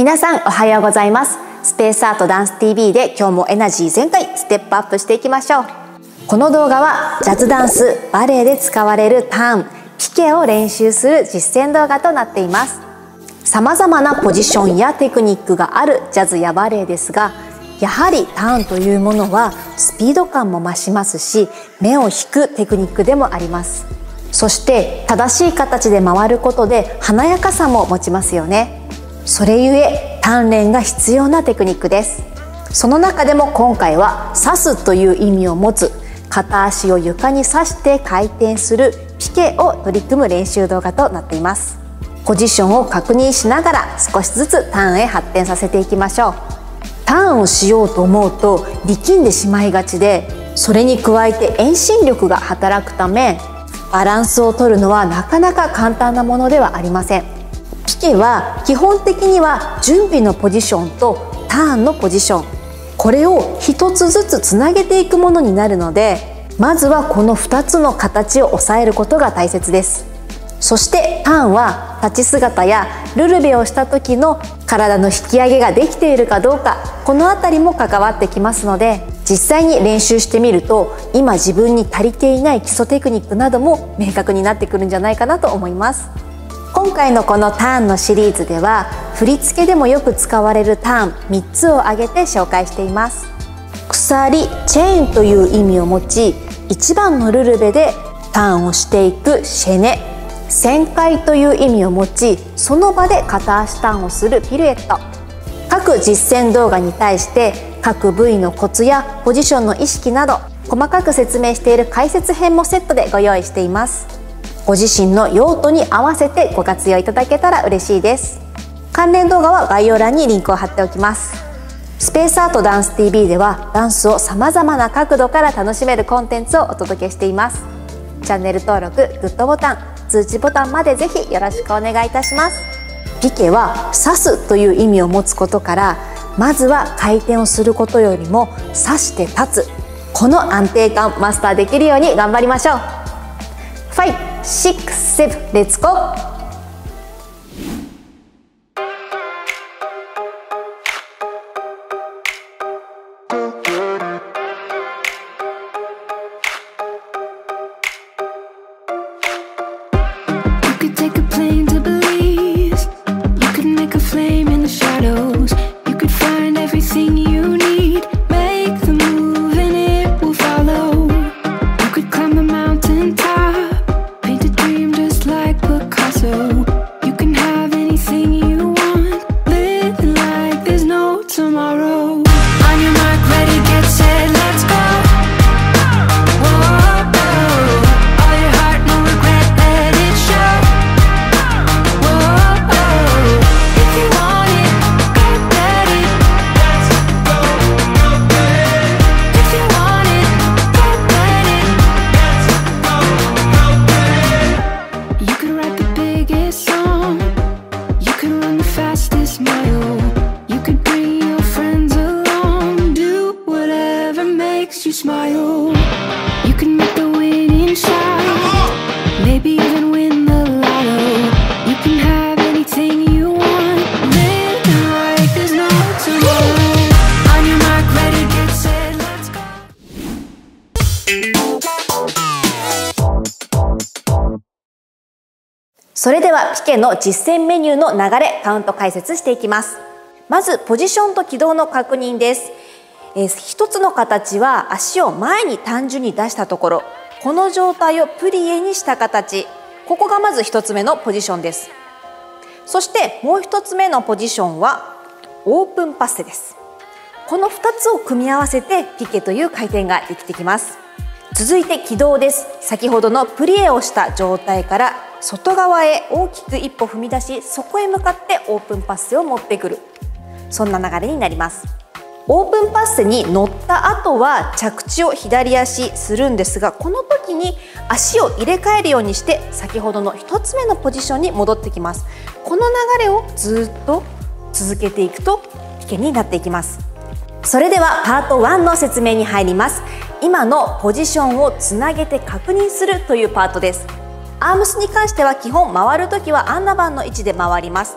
皆さんおはようございます。スペースアートダンス TV で今日もエナジー全開ステップアップしていきましょう。この動画はジャズダンス、バレエで使われるターン、ピケを練習する実践動画となっています。様々なポジションやテクニックがあるジャズやバレエですが、やはりターンというものはスピード感も増しますし、目を引くテクニックでもあります。そして正しい形で回ることで華やかさも持ちますよね。それゆえ鍛錬が必要なテクニックです。その中でも今回は刺すという意味を持つ片足を床に刺して回転するピケを取り組む練習動画となっています。ポジションを確認しながら少しずつターンへ発展させていきましょう。ターンをしようと思うと力んでしまいがちで、それに加えて遠心力が働くためバランスを取るのはなかなか簡単なものではありません。ピケは基本的には準備のポジションとターンのポジション、これを一つずつつなげていくものになるので、まずはこの2つの形を押さえることが大切です。そしてターンは立ち姿やルルベをした時の体の引き上げができているかどうか、この辺りも関わってきますので、実際に練習してみると今自分に足りていない基礎テクニックなども明確になってくるんじゃないかなと思います。今回のこのターンのシリーズでは振り付けでもよく使われるターン3つを挙げて紹介しています。鎖、チェーンという意味を持ち、1番のルルベでターンをしていくシェネ、旋回という意味を持ち、その場で片足ターンをするピルエット。各実践動画に対して各部位のコツやポジションの意識など細かく説明している解説編もセットでご用意しています。ご自身の用途に合わせてご活用いただけたら嬉しいです。関連動画は概要欄にリンクを貼っておきます。スペースアートダンス TV ではダンスを様々な角度から楽しめるコンテンツをお届けしています。チャンネル登録、グッドボタン、通知ボタンまでぜひよろしくお願いいたします。ピケは刺すという意味を持つことから、まずは回転をすることよりも刺して立つ、この安定感マスターできるように頑張りましょう。5、6、7、レッツゴー。それではピケの実践メニューの流れ、カウント解説していきます。まずポジションと軌道の確認です。一つの形は足を前に単純に出したところ、この状態をプリエにした形、ここがまず一つ目のポジションです。そしてもう一つ目のポジションはオープンパッセです。この2つを組み合わせてピケという回転ができてきます。続いて軌道です。先ほどのプリエをした状態から外側へ大きく一歩踏み出し、そこへ向かってオープンパッセを持ってくる、そんな流れになります。オープンパッセに乗った後は着地を左足するんですが、この時に足を入れ替えるようにして先ほどの1つ目のポジションに戻ってきます。この流れをずっと続けていくとピケになっていきます。それではパート1の説明に入ります。今のポジションをつなげて確認するというパートです。アームスに関しては基本回るときはアンダバンの位置で回ります。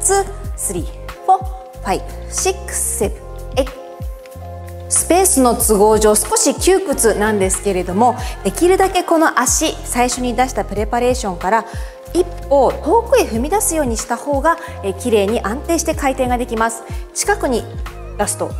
ツー、スリー、フォー、ファイブ、シックス、セブン、エイト。スペースの都合上少し窮屈なんですけれども、できるだけこの足、最初に出したプレパレーションから一歩遠くへ踏み出すようにした方が綺麗に安定して回転ができます。近くに出すと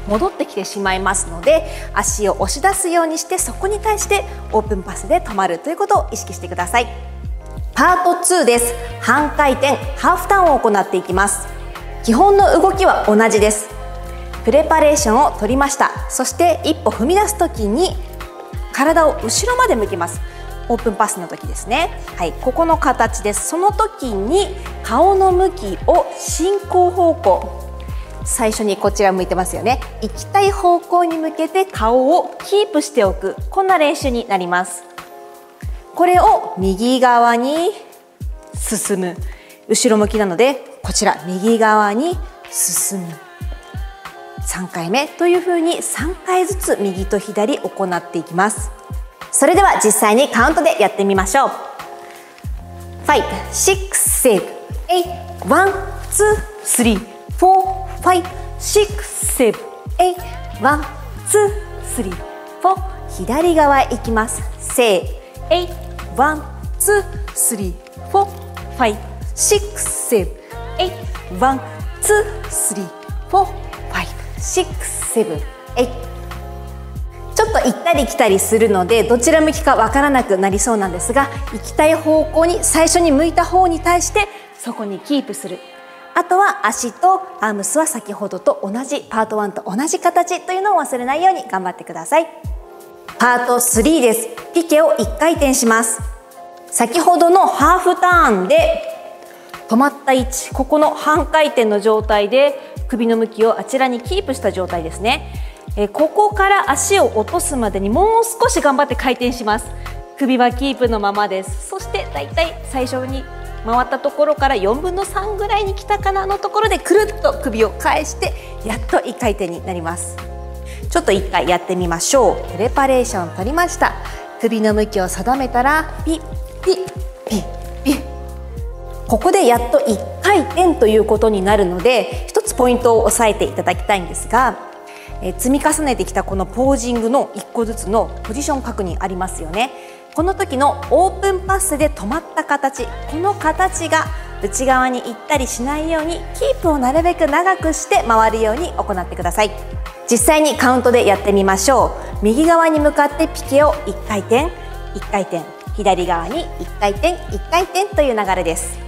戻ってきてしまいますので、足を押し出すようにして、そこに対してオープンパスで止まるということを意識してください。パート2です。半回転ハーフターンを行っていきます。基本の動きは同じです。プレパレーションを取りました。そして一歩踏み出す時に体を後ろまで向けます。オープンパスの時ですね。はい、ここの形です。その時に顔の向きを進行方向、最初にこちら向いてますよね。行きたい方向に向けて顔をキープしておく、こんな練習になります。これを右側に進む、後ろ向きなのでこちら右側に進む、3回目というふうに3回ずつ右と左行っていきます。それでは実際にカウントでやってみましょう。5、6、7、8、1、2、3、4、5、6、7、8、1、2、3、4、左側行きます。せー、8、1、2、3、4、5、6、7、8、1、2、3、4、5、6、7、8。ちょっと行ったり来たりするので、どちら向きかわからなくなりそうなんですが、行きたい方向に最初に向いた方に対してそこにキープする。あとは足とアームスは先ほどと同じ、パート1と同じ形というのを忘れないように頑張ってください。パート3です。ピケを1回転します。先ほどのハーフターンで止まった位置、ここの半回転の状態で首の向きをあちらにキープした状態ですね。ここから足を落とすまでにもう少し頑張って回転します。首はキープのままです。そしてだいたい最初に回ったところから4分の3ぐらいに来たかなのところでくるっと首を返してやっと1回転になります。ちょっと1回やってみましょう。プレパレーション取りました。首の向きを定めたらピッピッピッピッ、ここでやっと1回転ということになるので、一つポイントを押さえていただきたいんですが、積み重ねてきたこのポージングの1個ずつのポジション確認ありますよね。この時のオープンパスで止まった形、この形が内側に行ったりしないようにキープをなるべく長くして回るように行ってください。実際にカウントでやってみましょう。右側に向かってピケを1回転1回転、左側に1回転1回転という流れです。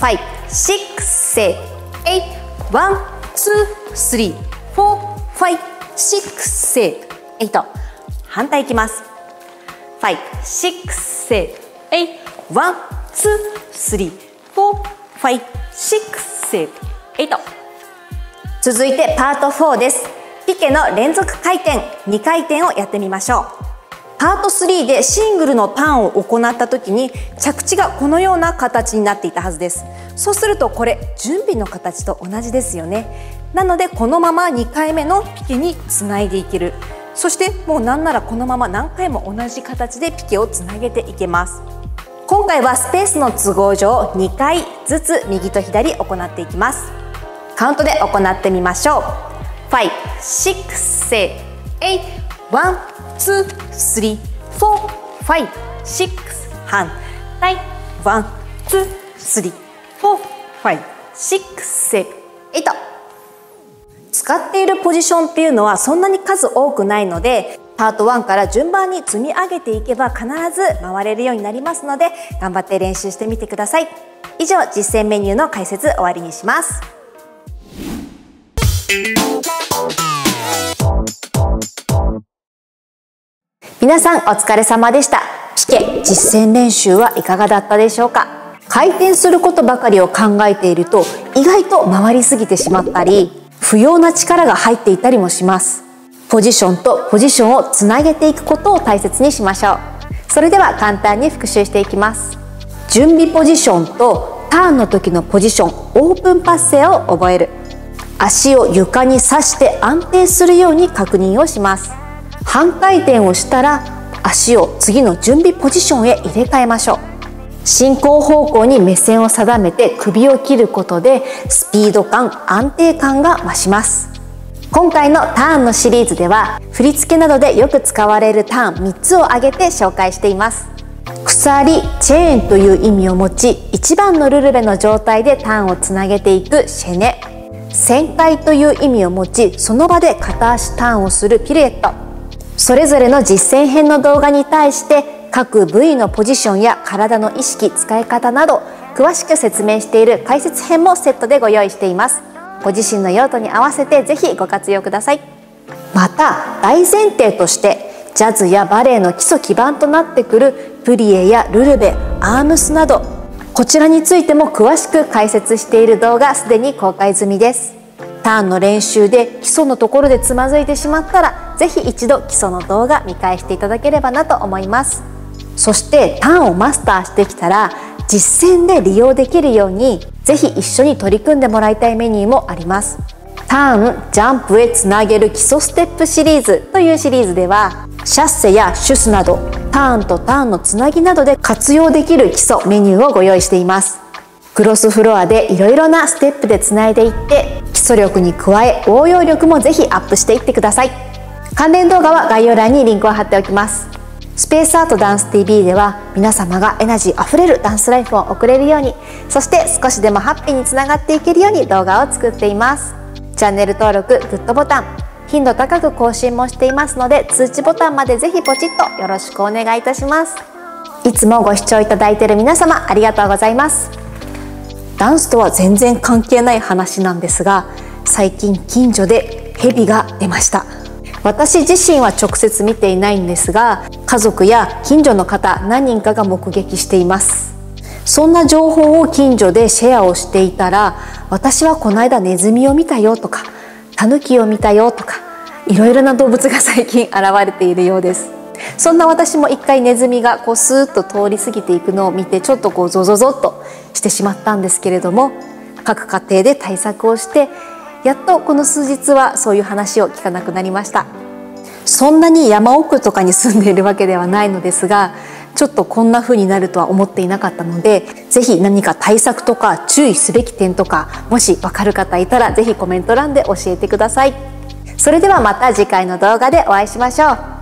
5、6、7、8、1、2、3、4、5、6、7、8。反対いきます。5、6、7、8、1、2、3、4、5、6、7、8。続いてパート4です。ピケの連続回転2回転をやってみましょう。パート3でシングルのターンを行った時に着地がこのような形になっていたはずです。そうするとこれ準備の形と同じですよね。なのでこのまま2回目のピケにつないでいける。そしてもうなんならこのまま何回も同じ形でピケをつなげていけます。今回はスペースの都合上2回ずつ右と左行っていきます。カウントで行ってみましょう。5、6、7、8、1、2、3、4、5、6、反対、1、2、3、4、5、6、7、8。使っているポジションっていうのはそんなに数多くないので、パート1から順番に積み上げていけば必ず回れるようになりますので、頑張って練習してみてください。以上、実践メニューの解説終わりにします。皆さんお疲れ様でした。ピケ実践練習はいかがだったでしょうか。回転することばかりを考えていると意外と回りすぎてしまったり、不要な力が入っていたりもします。ポジションとポジションをつなげていくことを大切にしましょう。それでは簡単に復習していきます。準備ポジションとターンの時のポジション、オープンパッセを覚える。足を床に刺して安定するように確認をします。半回転をしたら足を次の準備ポジションへ入れ替えましょう。進行方向に目線を定めて首を切ることでスピード感、安定感が増します。今回のターンのシリーズでは振り付けなどでよく使われるターン3つを挙げて紹介しています。鎖、チェーンという意味を持ち、1番のルルベの状態でターンをつなげていくシェネ。旋回という意味を持ち、その場で片足ターンをするピルエット。それぞれの実践編の動画に対して各部位のポジションや体の意識、使い方など詳しく説明している解説編もセットでご用意しています。ご自身の用途に合わせてぜひご活用ください。また大前提としてジャズやバレエの基礎基盤となってくるプリエやルルベ、アームスなどこちらについても詳しく解説している動画すでに公開済みです。ターンの練習で基礎のところでつまずいてしまったらぜひ一度基礎の動画見返していただければなと思います。そしてターンをマスターしてきたら実践で利用できるようにぜひ一緒に取り組んでもらいたいメニューもあります。ターン、ジャンプへつなげる基礎ステップシリーズというシリーズではシャッセやシュスなどターンとターンのつなぎなどで活用できる基礎メニューをご用意しています。クロスフロアでいろいろなステップでつないでいって基礎力に加え応用力もぜひアップしていってください。関連動画は概要欄にリンクを貼っておきます。スペースアートダンス TV では皆様がエナジーあふれるダンスライフを送れるように、そして少しでもハッピーにつながっていけるように動画を作っています。チャンネル登録、グッドボタン、頻度高く更新もしていますので通知ボタンまでぜひポチッとよろしくお願いいたします。いつもご視聴いただいている皆様ありがとうございます。ダンスとは全然関係ない話なんですが、最近近所でヘビが出ました。私自身は直接見ていないんですが、家族や近所の方何人かが目撃しています。そんな情報を近所でシェアをしていたら、私はこの間ネズミを見たよとかタヌキを見たよとかいろいろな動物が最近現れているようです。そんな私も一回ネズミがスーッと通り過ぎていくのを見てちょっとゾゾゾッとしてしまったんですけれども、各家庭で対策をしてやっとこの数日はそういう話を聞かなくなりました。そんなに山奥とかに住んでいるわけではないのですが、ちょっとこんな風になるとは思っていなかったので、ぜひ何か対策とか注意すべき点とかもし分かる方いたらぜひコメント欄で教えてください。それではまた次回の動画でお会いしましょう。